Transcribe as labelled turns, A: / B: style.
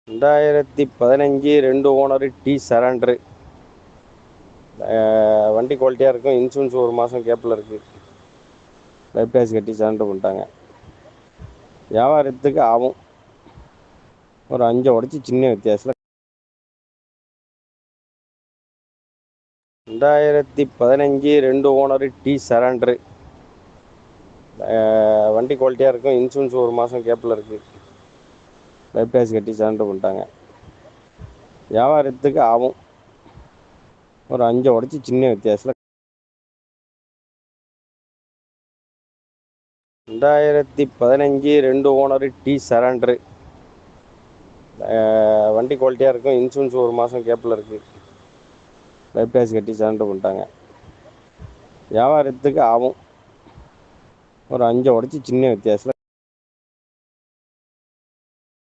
A: 2015 2 owner D surrender. வண்டி குவாலிட்டியாக இருக்கும். இன்சூரன்ஸ் 1 மாதம் கேப்பில் இருக்குது. லைஃப் டேக்ஸ் கட்டி சரண்டர் பண்ணிட்டாங்க. வியாபாரத்துக்கு ஆகும். ஒரு 5 உடச்சி சின்ன வித்தியாசத்தில் 2015 2 ஓனரு டி சரண்டரு. வண்டி குவாலிட்டியாக இருக்கும். இன்சூரன்ஸ் 1 மாதம் கேப்பில் இருக்குது. லைஃப் டேக்ஸ் கட்டி சரண்டர் பண்ணிட்டாங்க. வியாபாரத்துக்கு ஆகும். ஒரு 5 உடச்சி சின்ன வித்தியாசத்தில் 2015 2 ஓனரு டி சரண்டரு. வண்டி குவாலிட்டியாக இருக்கும். இன்சூரன்ஸ் 1 மாதம் கேப்பில் இருக்குது. லைஃப் டேக்ஸ் கட்டி சரண்டர் பண்ணிட்டாங்க. வியாபாரத்துக்கு ஆகும். ஒரு 5 உடச்சி சின்ன வித்தியாசத்தில்